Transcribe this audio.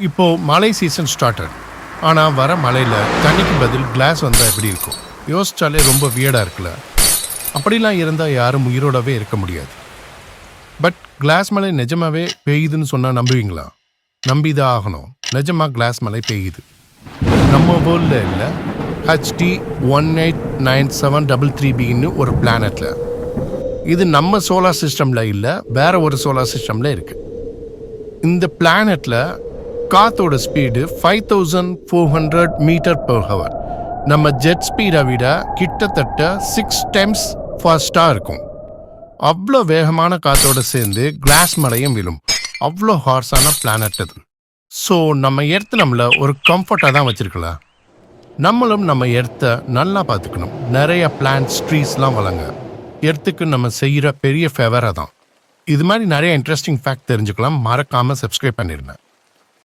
இப்போ மழை season started. ஆனால் வர மழையில் தண்ணிக்கு பதில் கிளாஸ் வந்தால் எப்படி இருக்கும்? யோசிச்சாலே ரொம்ப வியர்டாக இருக்குல்ல. அப்படிலாம் இருந்தால் யாரும் உயிரோடவே இருக்க முடியாது. பட் கிளாஸ் மழை நிஜமாவே பெய்யுதுன்னு சொன்னால் நம்புவீங்களா? நம்பிதான் ஆகணும். நிஜமாக கிளாஸ் மழை பெய்யுது. நம்ம வேர்ல்டில் இல்லை, HD 189733bன்னு ஒரு பிளானட்டில். இது நம்ம சோலார் சிஸ்டமில் இல்லை, வேற ஒரு சோலார் சிஸ்டமில் இருக்குது. இந்த பிளானட்டில் காத்தோட ஸ்பீடு 5400 மீட்டர்/ஹவர். நம்ம ஜெட் ஸ்பீடை விட கிட்டத்தட்ட 6 டைம்ஸ் ஃபாஸ்ட்டாக இருக்கும். அவ்வளோ வேகமான காத்தோட சேர்ந்து கிளாஸ் மழையும் விழும். அவ்வளோ ஹார்ஸான பிளானட் அது. ஸோ நம்ம எர்த்து நம்மளை ஒரு கம்ஃபர்ட்டாக தான் வச்சுருக்கலாம். நம்மளும் நம்ம எர்த்தை நல்லா பார்த்துக்கணும். நிறைய பிளான்ட்ஸ், ட்ரீஸ்லாம் வளங்க. எர்த்துக்கு நம்ம செய்கிற பெரிய ஃபேவராக தான். இது மாதிரி நிறைய இன்ட்ரெஸ்டிங் ஃபேக்ட் தெரிஞ்சுக்கலாம். மறக்காமல் சப்ஸ்கிரைப் பண்ணிடுங்க.